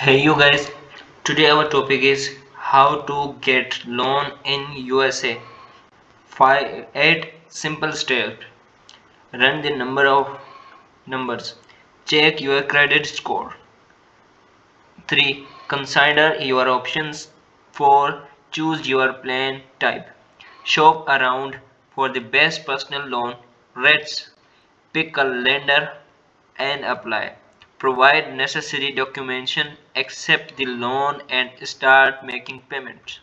Hey you guys, today our topic is how to get loan in USA. 8 simple steps. Run the number of numbers. Check your credit score. 3. Consider your options. 4. Choose your plan type. Shop around for the best personal loan rates. Pick a lender and apply. Provide necessary documentation, accept the loan and start making payments.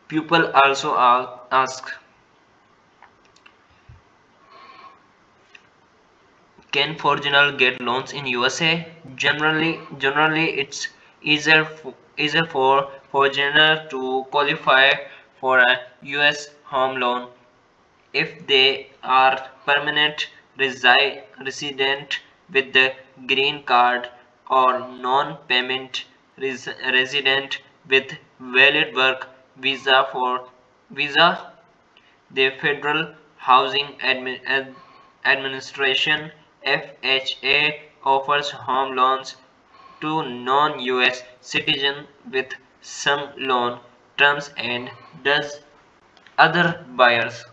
People also ask, can foreigner get loans in USA? Generally it's easier for foreigner to qualify for a US home loan if they are permanent resident with the green card or non-payment resident with valid work visa. The Federal Housing Administration (FHA) offers home loans to non-US citizens with some loan terms and does other buyers.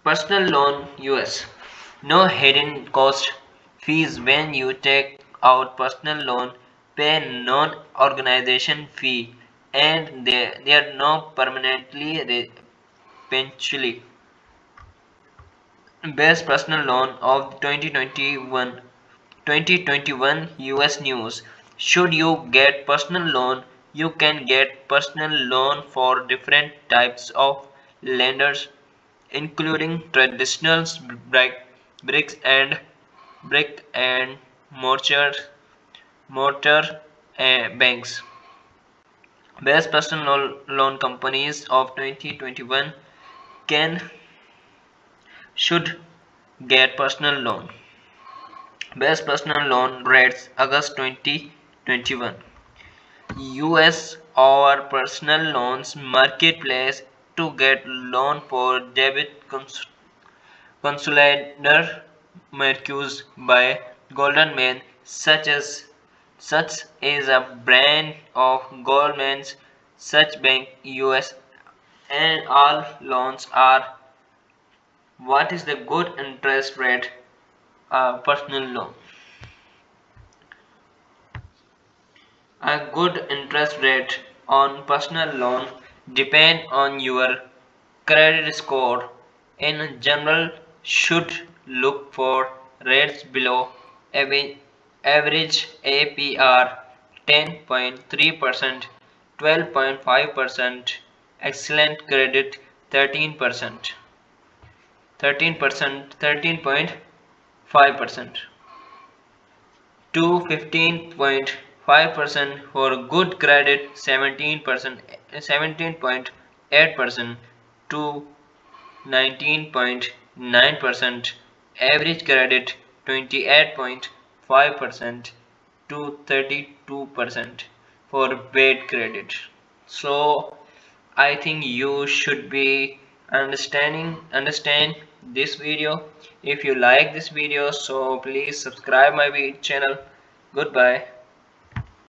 Personal loan US. No hidden cost fees when you take out personal loan. Pay non-organization fee and they are no permanently eventually. Best personal loan of 2021 US News. Should you get personal loan? You can get personal loan for different types of lenders including traditional bricks and brick and mortar banks. Best personal loan companies of 2021 can should get personal loan. Best personal loan rates August 2021. US or personal loans marketplace to get loan for debit consolidator Mercuse by Goldman such is a brand of Goldman's such bank US and all loans are. What is the good interest rate personal loan? A good interest rate on personal loan depend on your credit score. In general, should look for rates below average APR 10.3%, 12.5%, excellent credit 13%, 13.5%. To 15.5% for good credit, 17.8% to 19.9%, average credit 28.5% to 32% for bad credit. So I think you should be understand this video. If you like this video, so please subscribe my channel. Goodbye.